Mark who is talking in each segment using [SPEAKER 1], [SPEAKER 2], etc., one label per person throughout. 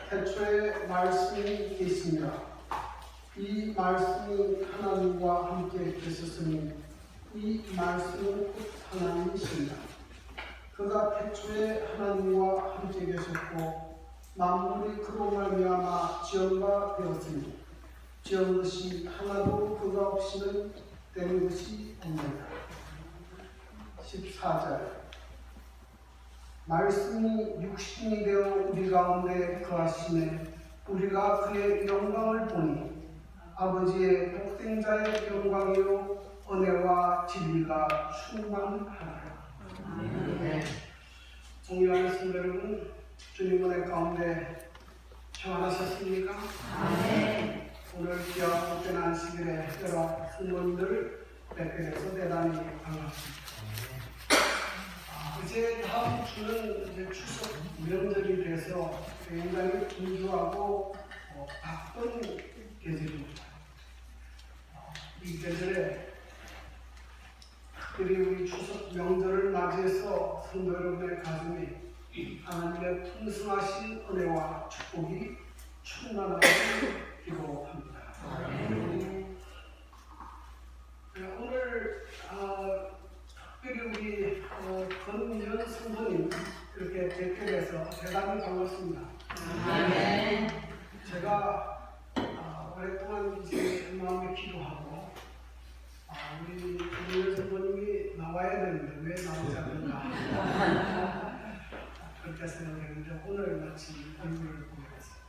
[SPEAKER 1] 태초에 말씀이 계시니라. 이 말씀이 하나님과 함께 계셨으니 이 말씀은 곧 하나님이시니라. 그가 태초에 하나님과 함께 계셨고 만물이 그로 말미암아 지은 되었으니 지은 것이 하나도 그가 없이는 된 것이 없느니라. 14절 말씀이 육신이 되어 우리 가운데 거하시매 우리가 그의 영광을 보니 아버지의 독생자의 영광이요 은혜와 진리가 충만하라. 아멘. 존경하는 성도 여러분, 주님 은혜 가운데 평안하셨습니까? 아멘. 오늘 귀하고 복된 안식일에 여러 성도님들 뵙게 돼서 대단히 반갑습니다. 이제 다음 주는 이제 추석 명절이 돼서 굉장히 분주하고 바쁜 계절입니다. 이 계절에 특별히 우리 추석 명절을 맞이해서 성도 여러분의 가슴에 하나님의 풍성하신 은혜와 축복이 충만하기를 기도합니다. 오늘 특별히 우리 권윤 성도님 이렇게 뵙게 돼서 대단히 반갑습니다. 제가 오랫동안 이제 마음에 기도하고 우리 권윤 성도님이 나와야 되는데 왜 나오지 않는가 그렇게 생각했는데 오늘 마침 얼굴을 보게 됐습니다.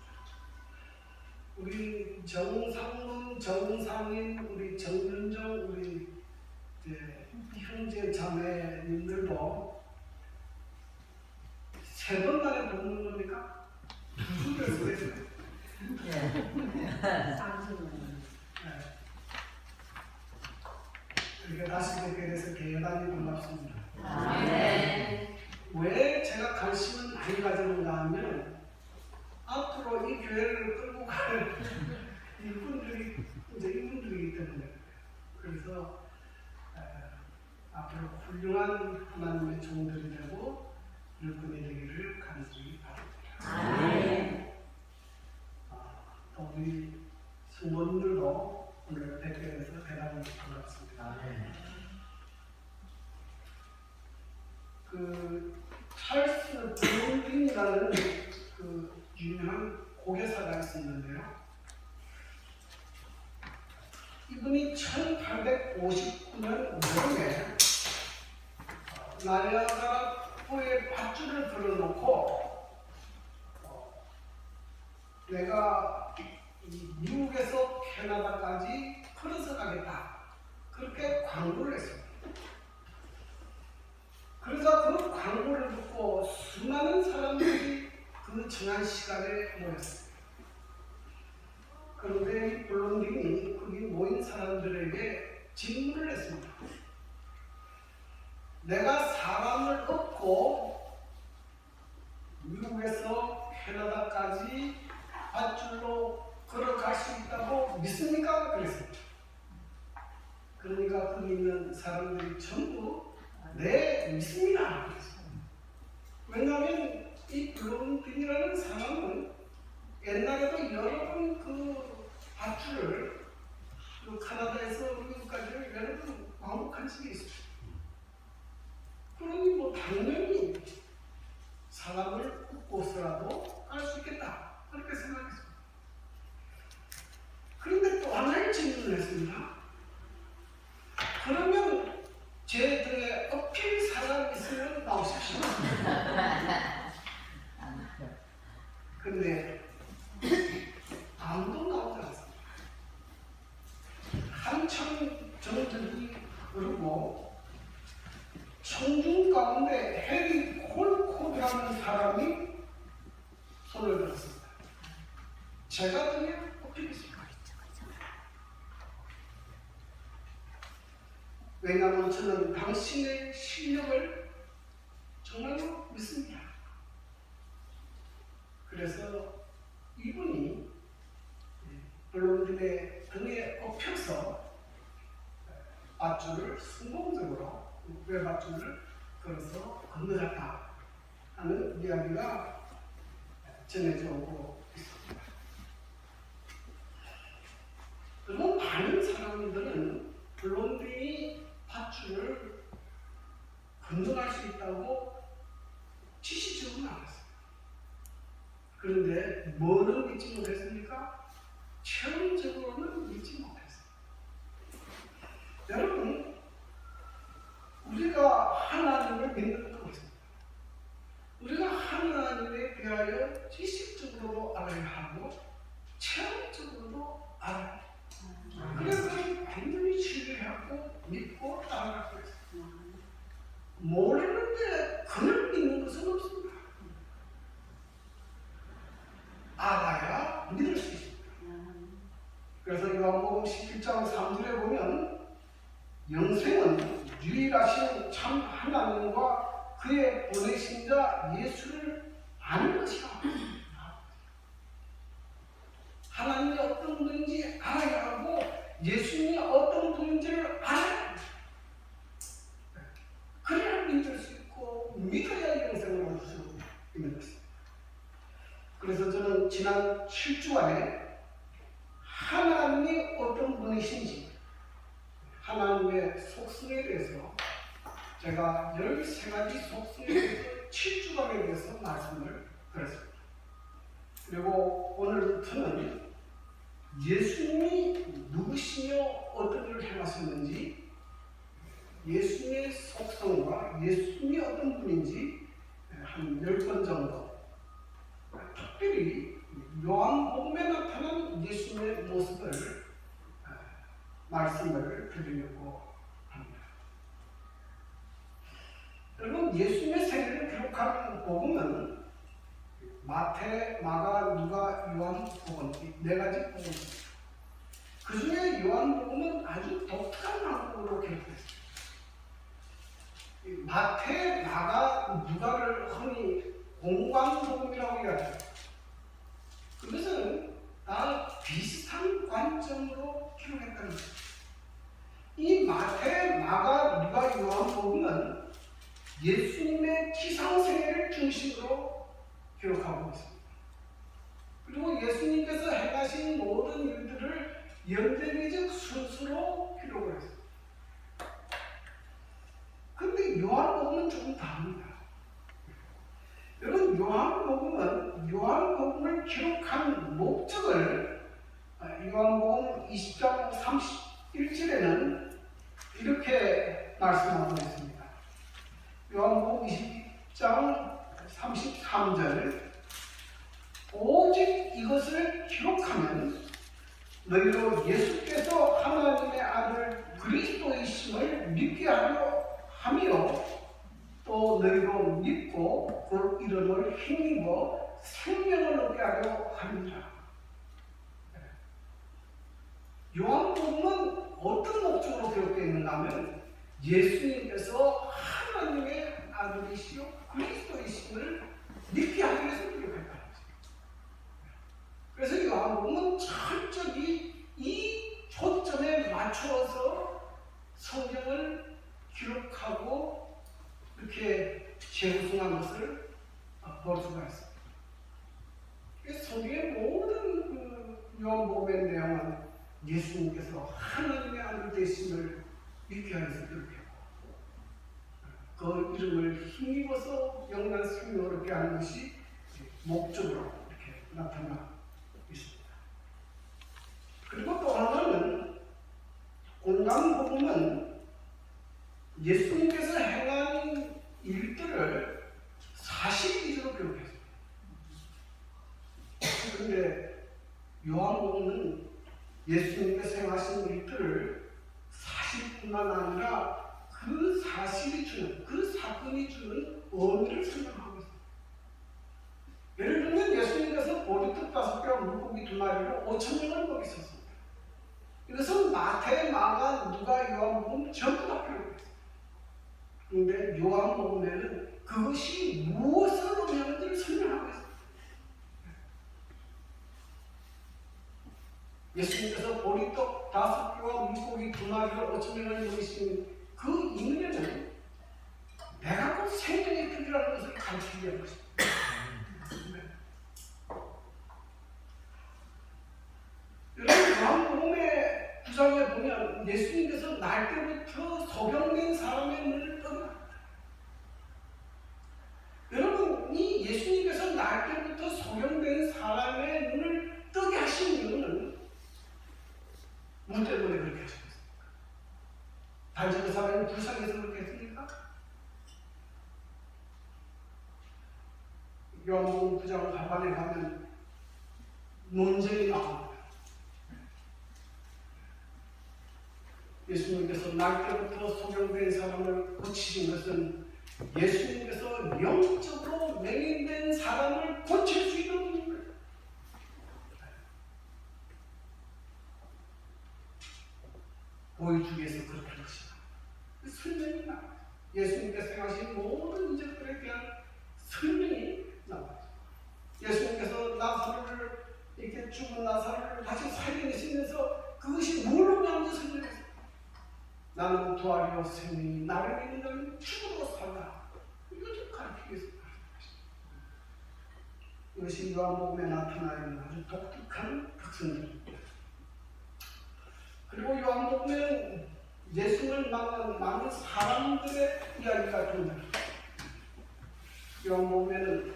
[SPEAKER 1] 우리 정상문, 정상인, 우리 정윤정, 우리 형제 자매님들도 세 번 만에 보는 겁니까? 무슨 결과예요? 이렇게 다시 뵙게 돼서 대단히 반갑습니다. 왜 제가 관심을 많이 가지는가 하면 앞으로 이 교회를 끌고 갈 이분들이 이제 이분들이기 때문에 그래서 앞으로 훌륭한 하나님의 종들이 되고 일꾼이 되기를 간절히 바랍니다. 또 우리 성도님들도 오늘 뵙게 돼서 대단히 반갑습니다. 그 찰스 블룸핑이라는 그 유명한 고개사가 있었는데요. 이분이 1859년 5월에 나이아가라 폭포에 밧줄을 걸어놓고 내가 미국에서 캐나다까지 걸어서 가겠다 그렇게 광고를 했습니다. 그래서 그 광고를 듣고 수많은 사람들이 그 정한 시간에 모였습니다. 그런데 이 블룸딩이 거기 모인 사람들에게 질문을 했습니다. 내가 사람을 얻고 미국에서 캐나다까지 밧줄로 걸어갈 수 있다고 믿습니까? 그랬습니다. 그러니까 거기 있는 사람들이 전부 네, 믿습니다. 왜냐하면 이 블룸딩이라는 사람은 옛날에도 여러 번 그 밧줄을 그 카나다에서 미국까지 여러 번 왕복한 적이 있어요. 그러니 뭐 당연히 사람을 웃고서라도 갈 수 있겠다 그렇게 생각했습니다. 그런데 또 하나의 질문을 했습니다. 그러면 제 등에 업힐 사람 있으면 나오십시오. 그런데 아무도 나오지 않았습니다. 한참 정들이 흐르고 청중 가운데 해리 콜코드라는 사람이 손을 들었습니다. 제가 등에 업히겠습니다. 왜냐하면 저는 당신의 실력을 정말로 믿습니다. 그래서 이분이 블룸딩의 등에 업혀서 밧줄을 성공적으로 외밧줄을 걸어서 건너갔다 하는 이야기가 전해져 오고 그리고 많은 사람들은 블론디니 밧줄을 건너갈 수 있다고 지식적으로는 알았어요. 그런데 뭐는 믿지 못했습니까? 체험적으로는 믿지 못했어요. 여러분, 우리가 하나님을 믿는 것은 우리가 하나님에 대하여 지식적으로도 알아야 하고 체험적으로도 알아야 해요. 그래서 완전히 신뢰하고 믿고 따라가고 있어요. 모르는데 그를 믿는 것은 없습니다. 알아야 믿을 수 있습니다. 그래서 요한복음 17장 3절에 보면 영생은 유일하신 참 하나님과 그의 보내신 자 예수를 아는 것이다. 하나님이 어떤 분인지 알아야 하고 예수님이 어떤 분인지를 알아야 합니다. 그래야 믿을 수 있고 믿어야 영생을 얻을 수 있는 것입니다. 그래서 저는 지난 7주간에 하나님이 어떤 분이신지 하나님의 속성에 대해서 제가 13가지 속성에 대해서 7주간에 대해서 말씀을 드렸습니다. 그리고 오늘부터는 예수님이 누구시며 어떤 일을 행하셨는지 예수님의 속성과 예수님이 어떤 분인지 한 10번 정도 특별히 요한복음에 나타난 예수님의 모습을 말씀을 드리려고 합니다. 여러분, 예수님의 생애를 기록한 복음은 마태, 마가, 누가, 요한복음 이 4가지 복음입니다. 그 중에 요한복음은 아주 독특한 방법으로 기록됐습니다. 마태, 마가, 누가를 흔히 공관복음이라고 이야기합니다. 그것은 다 비슷한 관점으로 기록했다는 것입니다. 이 마태, 마가, 누가, 요한복음은 예수님의 기상생애를 중심으로 기록하고 있습니다. 그리고 예수님께서 행하신 모든 일들을 연대기적 순서로 기록을 했습니다. 그런데 요한복음은 조금 다릅니다. 여러분, 요한복음을 기록한 목적을 요한복음 20장 31절에는 이렇게 말씀하고 있습니다. 요한복음 20장 33절 오직 이것을 기록하면 너희로 예수께서 하나님의 아들 그리스도이심을 믿게 하려 하며 또 너희로 믿고 그 이름을 힘입어 생명을 얻게 하려 합니다. 요한복음은 어떤 목적으로 기록되어 있는가 하면 예수님께서 하나님의 아들이시요 그리스도이심을 믿게 하기 위해서 기록했다는 거죠. 그래서 요한복음은 철저히 이 초점에 맞추어서 성경을 기록하고 이렇게 재구성한 것을 볼 수가 있습니다. 성경의 모든 요한복음의 내용은 예수님께서 하나님의 아들 되심을 믿게 하여서 기록했고 그 이름을 힘입어서 영원한 생명을 얻게 하는 것이 목적으로 이렇게 나타나 있습니다. 그리고 또 하나는 공강복음은 예수님께서 행한 일들을 사실 위주로 기록했습니다. 그런데 요한복음은 예수님께서 행하신 일들을 사실뿐만 아니라 그 사실이 주는, 그 사건이 주는 의미를 설명하고 있습니다. 예를 들면 예수님께서 보리떡 5개와 물고기 2마리로 5,000명을 먹이셨습니다. 이것은 마태, 마가, 누가, 요한복음 전부 다 기록했습니다. 그런데 요한복음에는 그것이 무엇을 의미하는지를 설명하고 있습니다. 예수님께서 보리떡 5개와 물고기 2마리로 5,000명을 먹이신 그 의미는 내가 곧 생명의 떡이라는 것을 가르치기 위한 것입니다. 여러분, 요한복음에 위해서 그렇게 했습니까? 요한복음 9장 하반에 가면 논쟁이 나옵니다. 예수님께서 날 때부터 소경된 사람을 고치신 것은 예수님께서 영적으로 맹인된 사람을 고칠 수 있는 분인 거예요. 보여주기 위해서 그렇게 한 것이다. 설명이 나와요. 예수님께서 행하신 모든 이적들에 대한 설명이 나와요. 예수님께서 나사로를 이렇게 죽은 나사로를 다시 살려내시면서 그것이 뭘로 나오는지 설명했어요. 나는 부활이요 생명이 나를 믿는 자는 죽어도 살라. 이것을 가르치기 위해서 이것이 요한복음에 나타나 있는 아주 독특한 특성입니다. 그리고 요한복음에는 예수를 만난 많은 사람들의 이야기가 존재합니다. 요한복음에는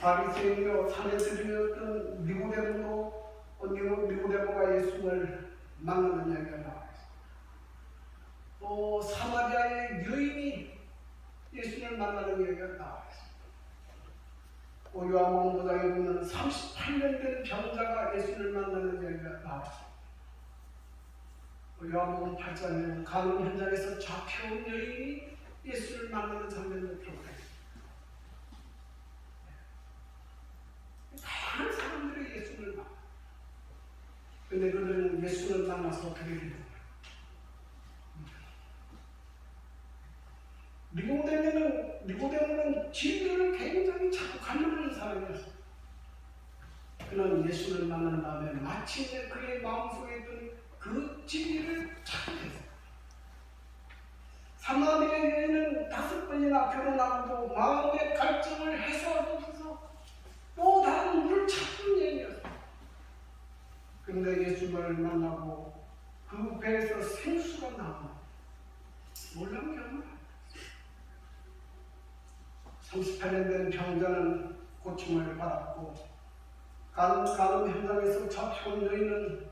[SPEAKER 1] 바리새인이요 사내들이었던 니고데모가 예수를 만나는 이야기가 나와 있습니다. 또 사마리아의 여인이 예수를 만나는 이야기가 나와 있습니다. 요한복음 5장에 보면 38년 된 병자가 예수를 만나는 이야기가 나와 있습니다. 요한복음 8장에는 가늠 현장에서 잡혀온 여인이 예수를 만나는 장면을 들어가 있습니다. 다양한 사람들이 예수를 만나. 근데 그들은 예수를 만나서 어떻게 됩니까? 니고데모는 진리를 굉장히 자꾸 가려는 사람이었어요. 그는 예수를 만난 다음에 마침내 그의 마음속에 있던 그 진리를 찾겠어요. 사마리아 여인은 5번이나 결혼하고도 마음의 갈증을 해소하고서 또 다른 물을 찾는 여인이었어요. 그런데 예수를 만나고 그 배에서 생수가 나오는 놀라운 경험을 38년 된 병자는 고침을 받았고 가늠 현장에서 잡혀온 여인은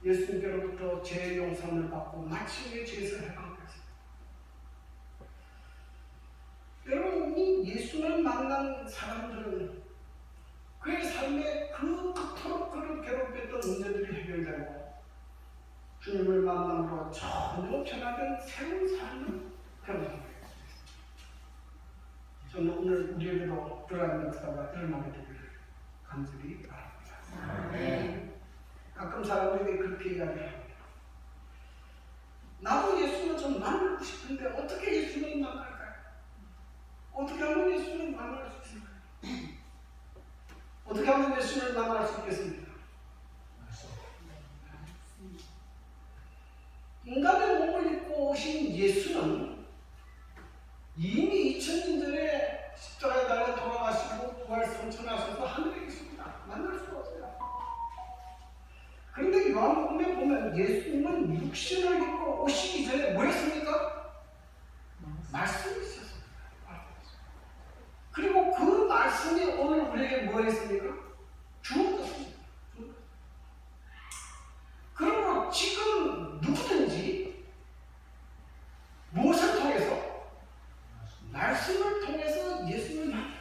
[SPEAKER 1] 예수님께로부터 죄의 용서를 받고 마침내 죄에서 해방됐습니다. 여러분, 이 예수를 만난 사람들은 그의 삶에 그토록 그를 괴롭혔던 문제들이 해결되고 주님을 만남으로 전혀 변화된 새로운 삶을 경험합니다. 저는 오늘 우리에게도 그러한 역사가 일어나게 되기를 간절히 바랍니다. 네. 가끔 사람들이 그렇게 이야기합니다. 나도 예수를 좀 만나고 싶은데 어떻게 예수를 만날까요? 어떻게 하면 예수를 만날 수 있을까요? 어떻게 하면 예수를 만날 수 있겠습니까? 인간의 몸을 입고 오신 예수는 이미 2000년 전에 십자가에 달려 돌아가시고 부활 성천하셔서 하늘에 계십니다. 만날 수가 없어요. 그런데 요한복음에 보면 예수님은 육신을 입고 오시기 전에 뭐였습니까? 말씀이셨습니다. 그리고 그 말씀이 오늘 우리에게 뭐 했습니까? 주었습니다. 그러므로 지금 누구든지 무엇을 통해서? 말씀을 통해서 예수를 만나.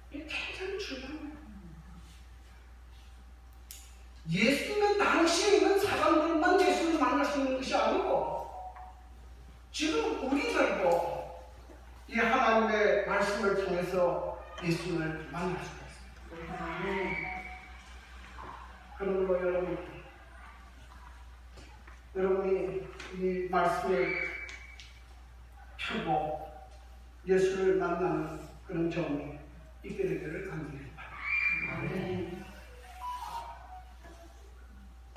[SPEAKER 1] 이게 굉장히 중요한 거예요. 예수는 당시에 있는 사람들만 예수를 만날 수 있는 것이 아니고 지금 우리들도 이 하나님의 말씀을 통해서 예수를 만날 수가 있습니다. 그러므로 여러분이 이 말씀을 펴고 예수를 만나는 그런 경험이 있게 되기를 간절히 바랍니다.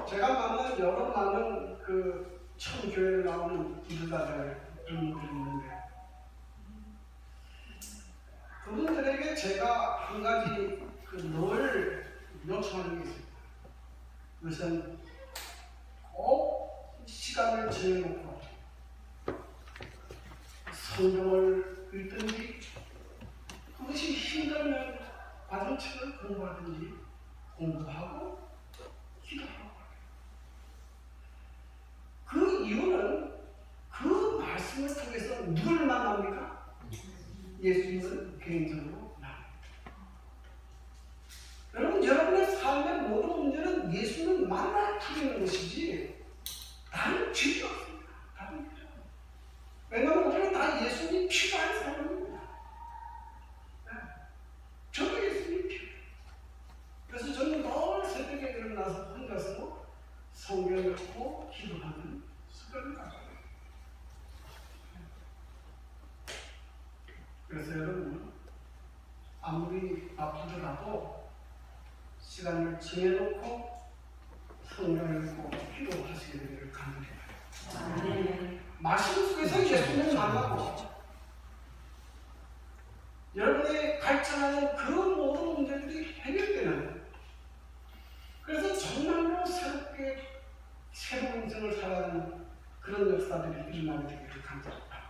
[SPEAKER 1] 제가 만난 여러 많은 그 처음 교회에 나오는 기도자들 분들이 있는데 그분들에게 제가 한 가지 늘 요청하는 게 있습니다. 그것은 꼭 시간을 정해놓고 성경을 읽든지 그것이 힘들면 과정책을 공부하든지 공부하고 기도하고 그 예수님은 개인적으로 나. 여러분, 여러분의 삶의 모든 문제는 예수는 만나 풀리는 것이지 다른 필요 없습니다. 다른 필요 없습니다. 왜냐하면 우리는 다 예수님이 필요한 사람입니다. 저도 예수님이 필요해요. 그래서 저는 늘 새벽에 일어나서 혼자서 성경 읽고 기도하는 습관을 가져요. 그래서 여러분, 아무리 바쁘더라도 시간을 정해놓고 성경을 읽고 기도하시게 되기를 간절히 바랍니다. 말씀 속에서 예수님을 만나고 여러분이 갈증하는 그 모든 문제들이 해결되는, 그래서 정말로 새롭게 새로운 인생을 살아가는 그런 역사들이 일어나게 되기를 간절히 바랍니다.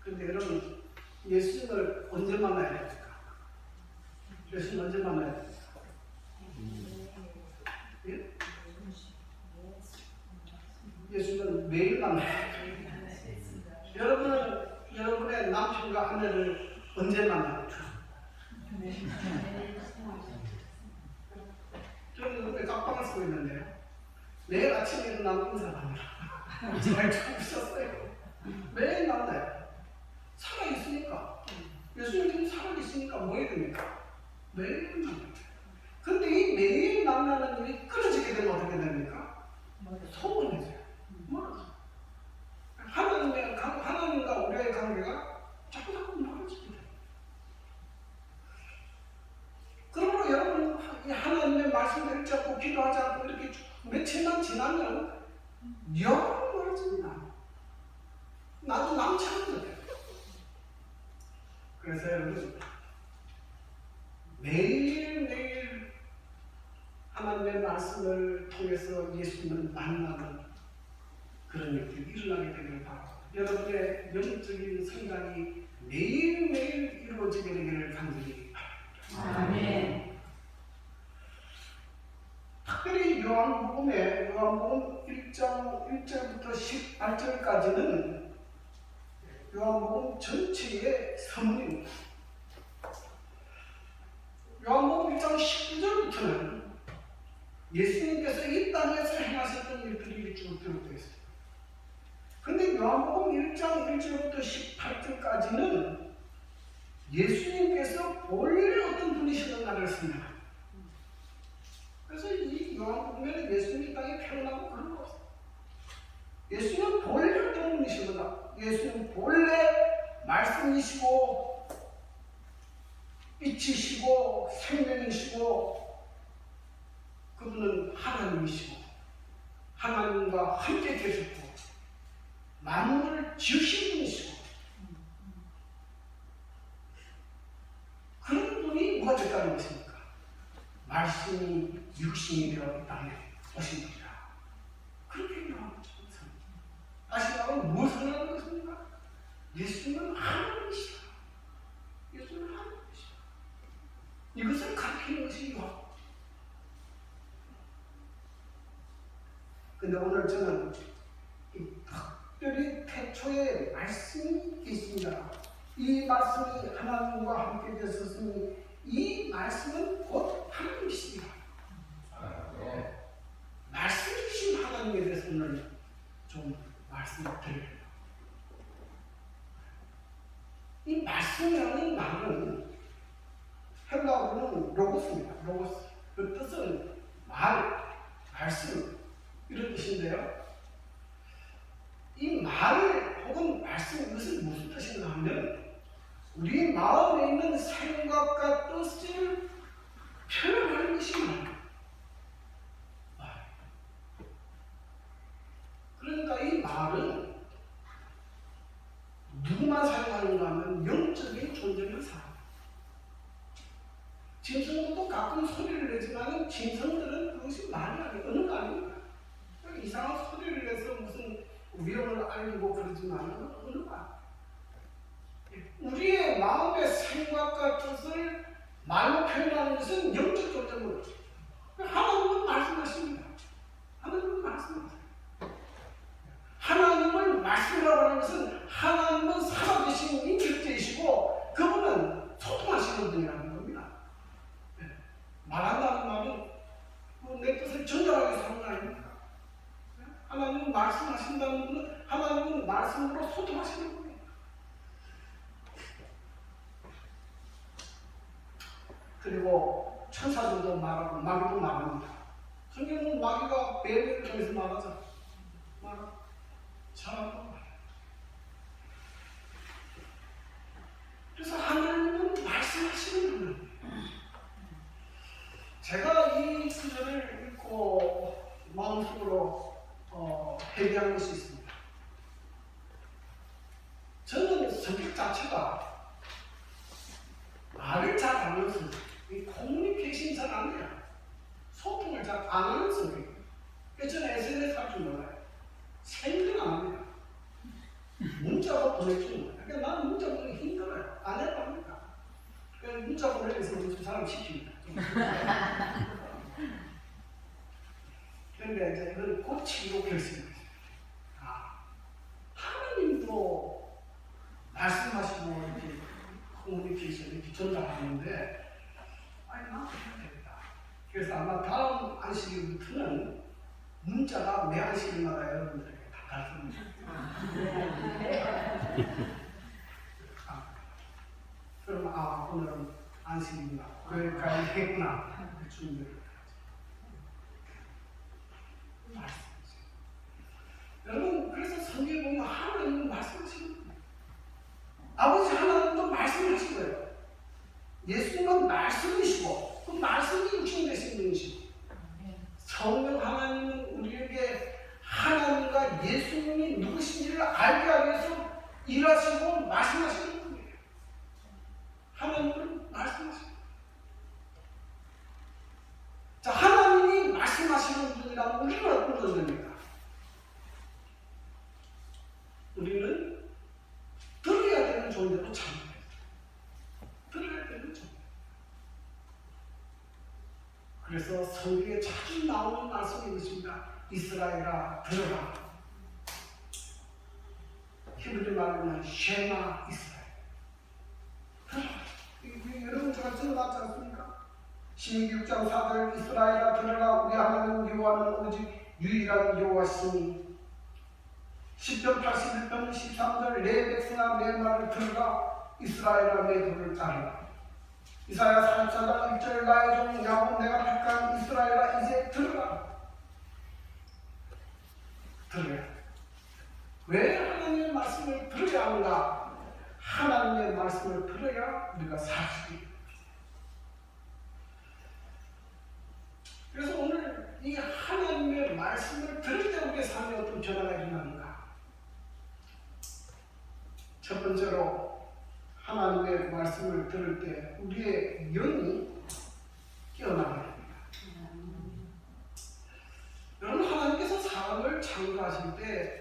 [SPEAKER 1] 근데 여러분, 예수님을 언제 만나야 됩니까? 예수님 언제 만나야 됩니까? 예? 예수님은 매일 만나야 됩니다. 여러분은 여러분의 남편과 아내를 언제 만납니까? 저는 왜 깜빵을 쓰고 있는데요. 매일 아침에 일어나면 인사합니다. 잘 주무셨어요. 매일 만나요. 살아있으니까. 예수님 지금 살아있으니까 뭐 해야 됩니까? 매일 만나요. 근데 이 매일 만나는 일이 끊어지게 되면 어떻게 됩니까? 소원해져요. 멀어져. 하나님과 우리의 관계가 자꾸 멀어지게 돼요. 그러므로 여러분, 하나님의 말씀을 읽지 않고 기도하지 않고 이렇게 며칠만 지나면 영 멀어집니다. 나도 남지 않는데. 그래서 여러분, 매일매일 하나님의 말씀을 통해서 예수님을 만나는 그런 일들이 일어나게 되기를 바랍니다. 여러분의 영적인 성장이 매일매일 이루어지게 되기를 간절히 바랍니다. 아멘. 특별히 요한복음 1장 1절부터 18절까지는 요한복음 전체의 선문입니다. 요한복음 1장 19절부터는 예수님께서 이 땅에서 행하셨던 일들이 쭉 기록되어 있습니다. 근데 요한복음 1장 1절부터 18절까지는 예수님께서 본래 어떤 분이셨는가를 씁니다. 그래서 이 요한복음에는 예수님이 땅에 태어나고 그런 거 없어요. 예수님은 본래 어떤 분이시구나. 예수님은 본래 말씀이시고 빛이시고 생명이시고 그분은 하나님이시고 하나님과 함께 계셨고 만물을 지으신 분이시고 그런 분이 뭐가 됐다는 것입니까? 말씀이 육신이 되어 이 땅에 오신 분이라. 그렇게 얘기하는 거죠. 다시 말하면 무엇을 하는 것입니까? 예수님은 하나님이시다. 예수님은 하나님이시다. 이것을 가르치는 것이 요한. 근데 오늘 저는 특별히 태초에 말씀이 계십니다. 이 말씀이 하나님과 함께 되셨으니 이 말씀은 곧 하나님이십니다. 말씀이신 하나님에 대해서 오늘 좀 말씀을 드립니다. 이 말씀이라는 말은 헬라어로는 로고스입니다. 로고스. 그 뜻은 말씀 이런 뜻인데요. 이 말 혹은 말씀, 이것은 무슨 뜻인가 하면 우리 마음에 있는 생각과 뜻을 표현하는 것이 말. 그러니까 이 말은 누구만 사용하는가 하면 영적인 존재를 사용합니다. 짐승들도 가끔 소리를 내지만 짐승들은 그것이 말이 아니에요. 언어가 아닙니다. 이상한 소리를 내서 무슨 위험을 알리고 그러지만 언어가 아니에요. 우리의 마음의 생각과 뜻을 말로 표현하는 것은 영적 존재입니다. 하나님은 말씀하십니다. 하나님은 말씀하세요. 하나님을 말씀이라고 하는 것은 하나님은 살아계신 그리고 천사들도 말하고 마귀도 말합니다. 성경은 마귀가 뱀을 통해서 말하죠. 사람도 말해요. 그래서 하나님은 말씀하시는 분입니다. 제가 이 구절을 읽고 마음속으로 회개한 것이 있습니다. 저는 성격 자체가 말을 잘 안 하는 성격, 이 커뮤니케이션이 잘 안 돼요. 소통을 잘 안 하는 성격이에요. 그래서 저는 SNS 할 줄 몰라요. 생각 안 합니다. 문자로 보낼 줄 몰라요. 그러니까 나는 문자 보내기 힘들어요. 안 해봅니다. 그래서 문자 보내기 위해서 무슨 사람 시킵니다. 그런데 이제 그걸 고치기로 결심했어요. 하나님도 말씀하시고 이렇게 커뮤니케이션 이렇게 전달하는데 나도 해야 되겠다. 그래서 아마 다음 안식일부터는 문자가 매 안식일마다 여러분들에게 다 가르칩니다. 그럼 오늘은 안식일이구나. 그래 가야 되겠구나. 준비를 말씀하세요. 여러분, 그래서 성경에 보면 하나님은 말씀하시는 거예요. 아버지 하나님도 말씀하신 거예요. 예수님은 말씀이시고 그 말씀이 육신되신 분이시고 성령 하나님은 우리에게 하나님과 예수님이 누구신지를 알게 하기 위해서 일하시고 말씀하시는 분이에요. 하나님은 말씀하시는 거예요. 자, 하나님이 말씀하시는 분이라면 우리는 어떤 존재입니까? 우리는 들어야 되는 존재로 참여해요. 들어야 되는 존재. 그래서 성경에 자주 나오는 말씀이 있습니다. 이스라엘아 들어라. 히브리 말로는 쉐마 이스라엘. 들어라. 여러분 제가 들어봤지 않습니까? 신명기 6장 4절 이스라엘아 들어라. 우리 하나님 여호와는 오직 유일한 여호와시니. 10편 81편 13절 내 백성아 내 말을 들으라. 이스라엘아 내 도를 따르라. 이사야 44장 1절 나의 종 야곱 내가 택한 이스라엘아 이제 들으라. 들어야. 왜 하나님의 말씀을 들어야 하는가? 하나님의 말씀을 들어야 우리가 살 수 있다. 그래서 오늘 이 하나님의 말씀을 들을 때 우리의 삶에 어떤 변화가 일어나는가? 첫 번째로 하나님의 말씀을 들을 때 우리의 영이 깨어나게 됩니다. 여러분, 하나님께서 사람을 창조하실 때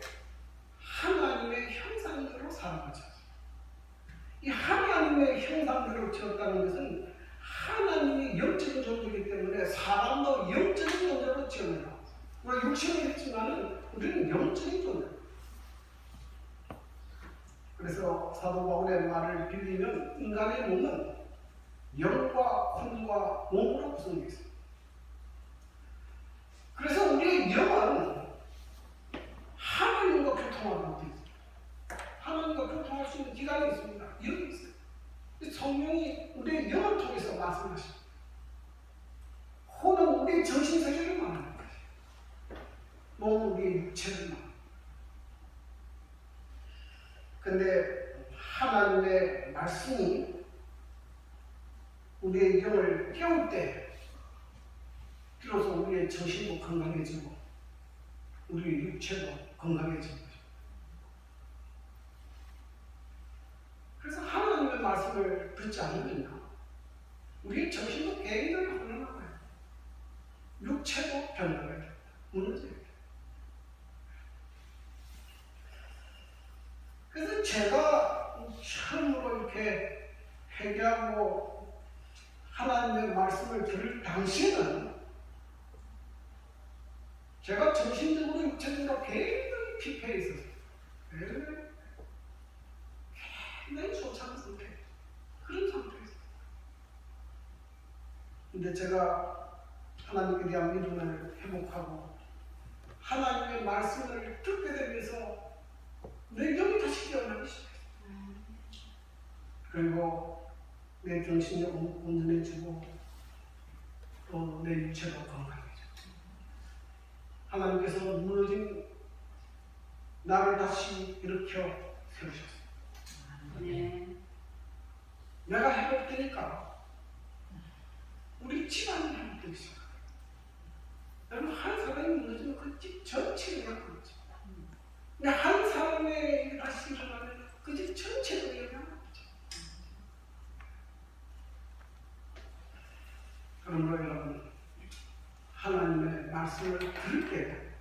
[SPEAKER 1] 하나님의 형상대로 사람을 지었어요. 이 하나님의 형상대로 지었다는 것은 하나님이 영적인 존재이기 때문에 사람도 영적인 존재로 지어내라. 우리가 육신이 있지만 우리는 영적인 존재. 그래서 사도 바울의 말을 빌리면 인간의 몸은 영과魂과 몸으로 구성되어 있습니다. 그래서 우리의 영은 하나님과 교통하는 것도 있습니다. 하나님과 교통할 수 있는 기관이 있습니다. 영이 있어요. 성령이 우리의 영을 통해서 말씀하십니다. 혼은 우리의 정신세계를 말하는 것이에요. 몸은 우리의 육체를 말합니다. 그런데 하나님의 말씀이 우리의 영을 깨울 때 비로소 우리의 정신도 건강해지고 우리의 육체도 건강해지는 것입니다. 그래서 하나님의 말씀을 듣지 않으면 우리의 정신도 굉장히 혼란하고요. 육체도 변화가 됩니다. 무너져요. 그래서 제가 처음으로 이렇게 회개하고 하나님의 말씀을 들을 당시에는 제가 정신적으로 육체적으로 굉장히 피폐해 있었어요. 굉장히 소찬한 상태. 그런 상태였어요. 근데 제가 하나님께 대한 믿음을 회복하고 하나님의 말씀을 듣게 되면서 내 영이 다시 깨어나기 시작했어요. 그리고 내 정신이 온전해지고 또 내 육체도 건강해져. 하나님께서 무너진 나를 다시 일으켜 세우셨어.
[SPEAKER 2] 네.
[SPEAKER 1] 내가 회복되니까 우리 집안이 회복되기 시작해요. 여러분, 한 사람이 무너지면 그 집 전체가 그렇죠. 근데 한 사람의 다시 일어나면 그 집 전체가 영향을 받죠. 그러므로 여러분, 하나님의 말씀을 들을 때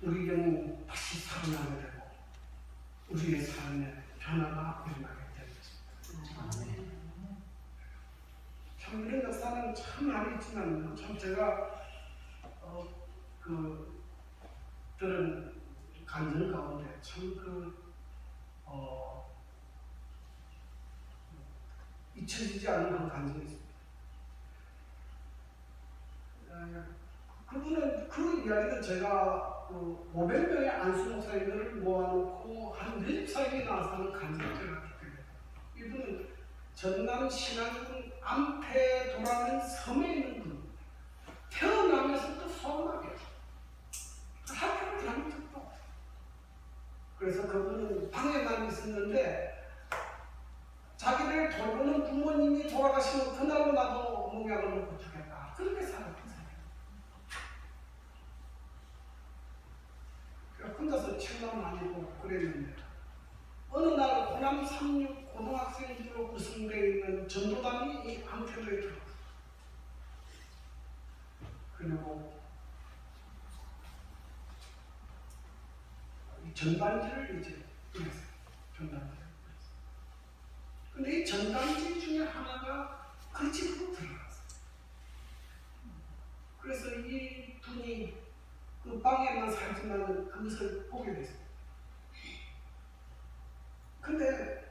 [SPEAKER 1] 우리 영이 다시 살아나게 되고 우리의 삶에 변화가 일어나게 됩니다. 참 이런 역사는 참 많이 있지만 참 제가 들은 간증 가운데 참 잊혀지지 않는 그런 간증이 있습니다. 그분은 그 이야기는 제가 500명의 안수 목사님들을 모아놓고 한 4집사에게 나와서 하는 간증을 제가 듣게 돼요. 이분은 전남 신안군 암태도라는 섬에 있는 분, 태어나면서부터 소아마비예요. 학교를 다닌 적도 없어요. 그래서 그분은 방에만 있었는데 자기를 돌보는 부모님이 돌아가시면 그날로 나도 농약을 먹고 죽겠다. 그렇게 살았던 사람이에요. 혼자서 책만 많이 보고 그랬는데 어느 날 호남 36 고등학생들로 구성되어 있는 전도단이 이 암태도에 들어갔어요. 그리고 이 전단지를 이제 뿌렸어요. 전단지를. 근데 이 전단지 중에 하나가 그 집으로 들어갔어요. 그래서 이 분이 그 방에만 살지만 그것을 보게 됐어요. 근데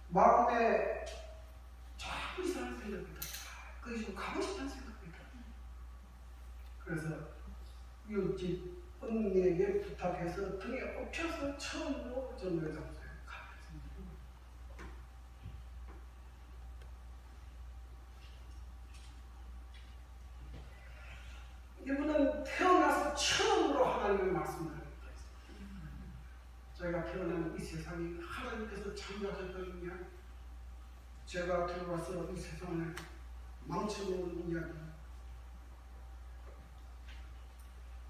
[SPEAKER 1] 마음에 자꾸 이상한 생각이 들어요. 거기 좀 가고 싶다는 생각이 들어요. 그래서 이웃집 언니에게 부탁해서 등에 엎혀서 처음으로 전도회 장소에 갔습니다. 이분은 태어나서 처음으로 하나님의 말씀을 듣게 했습니다. 저희가 태어난 이 세상이 하나님께서 창조하셨거든요. 제가 들어와서 이 세상을 망쳐놓은 이야기.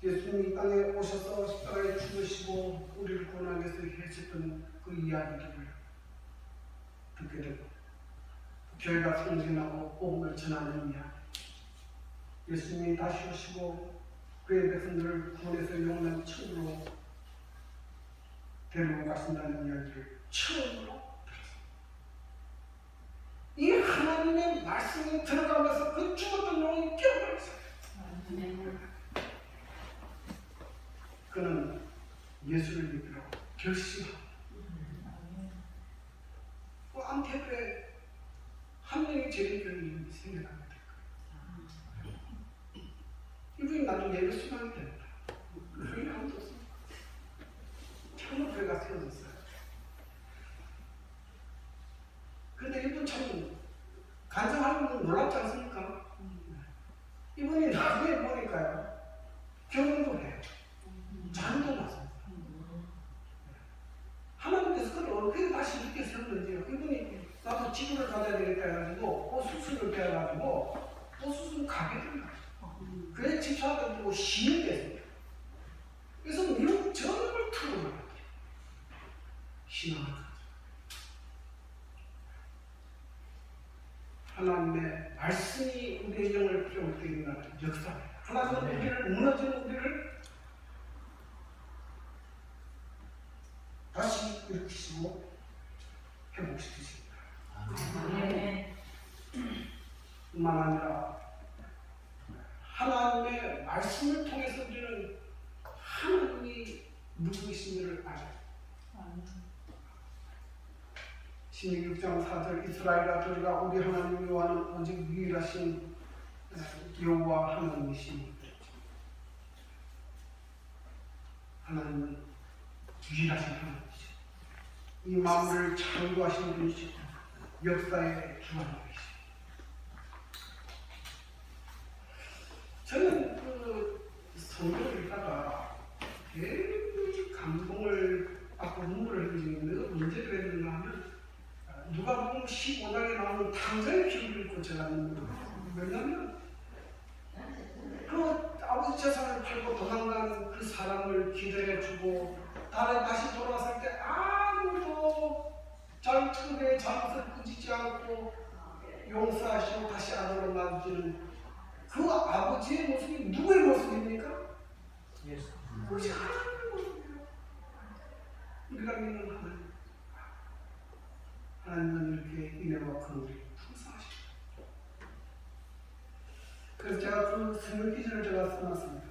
[SPEAKER 1] 예수님이 땅에 오셔서 십자가에 죽으시고 우리를 구원하기 위해서 하셨던 그 이야기들을 듣게 되고 교회가 성장하고 복음을 전하는 이야기, 예수님이 다시 오시고 그의 백성들을 구원해서 영원한 천국으로 데리고 가신다는 이야기를 처음으로 들었습니다. 이 하나님의 말씀이 들어가면서 그 죽었던 영이 깨어버렸어요. 그는 예수를 믿기로 결심하고 암태도에 한 명의 재림교인이 생겨나게 될 거예요. 이분이 나중에 예루살렘이 됩니다. 그게 아무도 없습니다. 창조교회가 세워졌어요. 근데 이분 참 간증하는 분 놀랍지 않습니까? 이분이 나중에 보니까요, 결혼도 해요. 자녀도 낳습니다. 하나님께서 그걸 어떻게 다시 이렇게 세웠는지, 이분이 나도 지구를 가져야 되겠다 해가지고 수술을 배워가지고 수술 가게 된 거예요. 그래 집사가 되고 신이 됐습니다. 그래서 미국 전역을 투어를 해요. 신앙을 가져. 하나님의 말씀이 우리의 영을 깨울 때 일어나는 역사입니다. 하나님은 우리를 무너진 우리를 다시 일으키시고 회복시키십니다. 뿐만 아니라 하나님의 말씀을 통해서 우리는 하나님이 누구이신지를 알아요. 16장 4절 이스라엘 아들이가 우리 하나님 여호와는 오직 유일하신 여호와 하나님이시니, 하나님은 유일하신 하나님이시죠. 이 만물을 창조하신 분이시고 역사의 주관이시죠. 저는 그 성경을 읽다가 굉장히 감동을 받고 눈물을 흘리는 문제가 있는가 하면 누가복음 15장에 나오는 탕자의 비유를 읽고 제가 왜냐하면 그 아버지 재산을 팔고 도망간 그 사람을 기다려주고 다시 돌아왔을 때 아무도 자기의 잘못을 꾸짖지 않고 용서하시고 다시 아들로 낳아주는 그 아버지의 모습이 누구의 모습입니까?
[SPEAKER 3] 예수.
[SPEAKER 1] 그것이 하나님의 모습이에요. 우리가 믿는 하나님. 하나님은 이렇게 인애와 긍휼이 풍성하십니다. 그래서 제가 그 생명 기준을 제가 써놨습니다.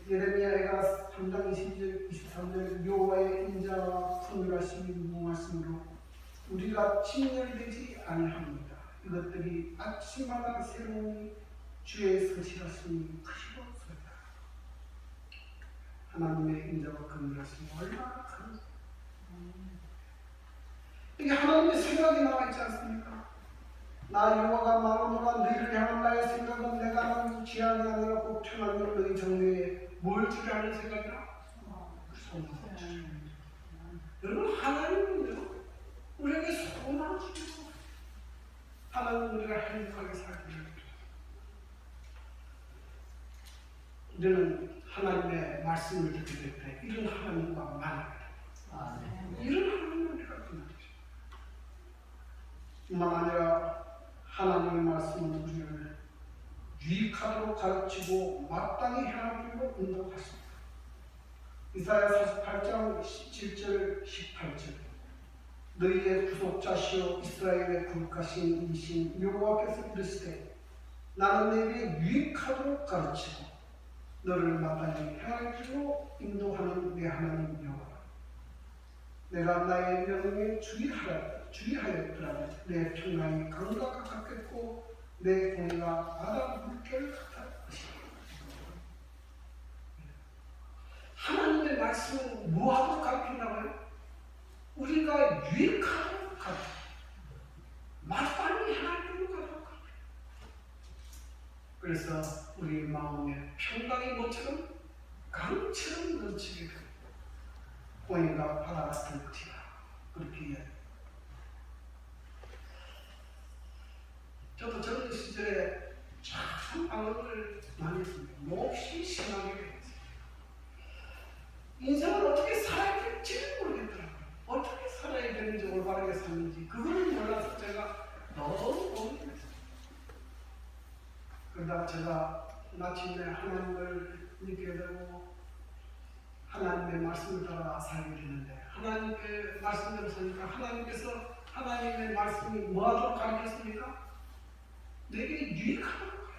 [SPEAKER 1] 예레미야가 3장 22절 23절 여호와의 인자와 긍휼하심이 무궁하심으로 우리가 진멸되지 아니합니다. 이것들이 아침마다 새로운 주의 성실하심이 크시도소이다. 하나님의 인자와 긍휼하심이 얼마나 큰 이게 하나님의 생각이 나와 있지 않습니까? 나 여호와가 마음으로 너희를 향한 나의 생각은 내가 나는 지하니 아니라 꼭 평안을 너희 정내에 뭘 주려 하는 생각이라? 소망을 주려. 여러분 하나님은요 우리에게 소망을 주시고 하나님은 우리가 행복하게 살기 위해 우리는 하나님의 말씀을 듣게 될 때 이런 하나님과 만나요. 이런 하나님을 우리가 만나죠. 뿐만 아니라 하나님의 말씀은 우리를 유익하도록 가르치고 마땅히 행할 길로 인도하십니다. 이사야 48장 17절 18절 너희의 구속자시오 이스라엘의 거룩하신 이신 여호와께서 이르시되 나는 너희에게 유익하도록 가르치고 너를 마땅히 행할 길로 인도하는 내 하나님 여호와 내가 나의 명령에 주의하였더라면 내 평강이 강과 가깝겠고 내 공의가 바다 물결 같을 것이다. 하나님의 말씀은 뭐하고 가르친다고요? 우리가 유익하도록 가르쳐 마땅히 행할 길로 가도록 가르쳐. 그래서 우리 마음에 평강이 뭐처럼 강처럼 넘치게 됩니다. 공의가 바다 같은 것이다. 그렇게 이야기합니다. 저도 젊은 시절에 참 방언을 많이 했습니다. 몹시 심하게 했어요. 인생을 어떻게 살아야 될지를 모르겠더라고요. 어떻게 살아야 되는지 올바르게 사는지 그거를 몰라서 제가 너무 고민했어요. 그러다가 제가 마침내 하나님을 믿게 되고 하나님의 말씀을 따라 살게 되는데 하나님의 말씀대로 사니까 하나님께서 하나님의 말씀이 뭐하도록 가르쳤습니까? 내게 유익하도록 가르쳤어요.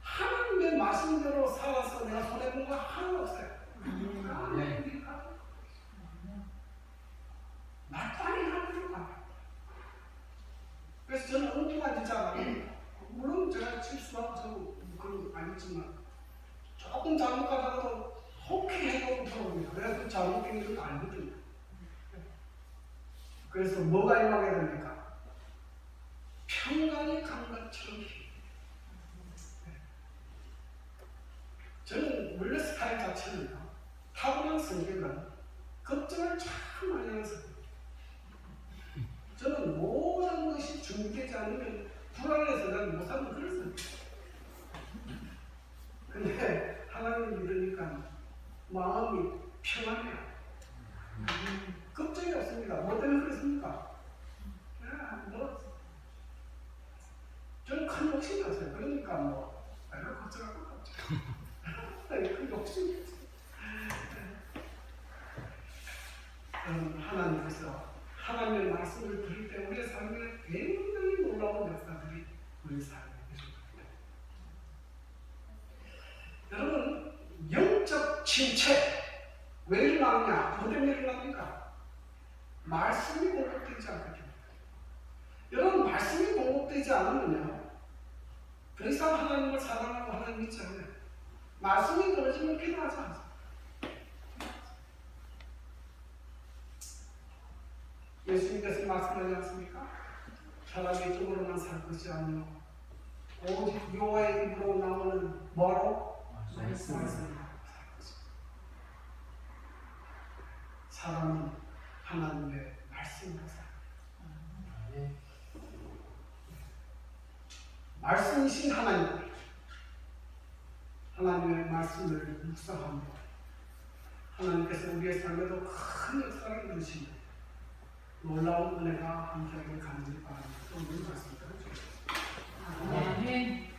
[SPEAKER 1] 하나님의 말씀대로 살아서 내가 손해본 거 하나도 없어요. 하나님의 유익하도록 마땅히 하도록 가르쳤어요. 그래서 저는 엉뚱한 짓 안 합니다. 물론 제가 실수하고 저는 그런 거 아니지만 조금 잘못하다가도 혹해하고 들어옵니다. 그래서 잘못된 건 알거든요. 그래서 뭐가 임하게 됩니까? 평강이 강같처럼 저는 원래 스타일 자체는 타고난 성격은 걱정을 참 많이 하는 성격. 저는 모든 것이 준비되지 않으면 불안해서 난 못 사는 그런 성격. 근데 하나님을 믿으니까 마음이 평안해요. 걱정이 없습니다. 뭐 때문에 그렇습니까? 저는 큰 욕심이 없어요. 그러니까 별로 걱정할 것 없죠. 큰 욕심이 없어요. 하나님께서 하나님의 말씀을 들을 때 우리의 삶에 굉장히 놀라운 역사들이 우리 삶에 있습니다. 여러분, 영적 침체 왜 일어나느냐? 뭐 때문에 일어납니까? 말씀이 공급되지 않기 때문에. 여러분, 말씀이 공급되지 않으면요, 더 이상 하나님을 사랑하고 하나님 믿지 않아요. 말씀이 떨어지면 기도하지 않습니다. 예수님께서 말씀하지 않습니까? 사람이 쪽으로만 살 것이 아니요 오직 여호와의 입으로 나오는 뭐로? 말씀으로 살 것이다. 사람은 하나님의 말씀으로 살아요. 말씀이신 하나님, 하나님의 말씀을 묵상합니다. 하나님께서 우리의 삶에도 큰 역사를 이루시며 놀라운 은혜가 함께하길 간절히 바랍니다. 오늘 말씀 들어주십시오.
[SPEAKER 2] 아멘.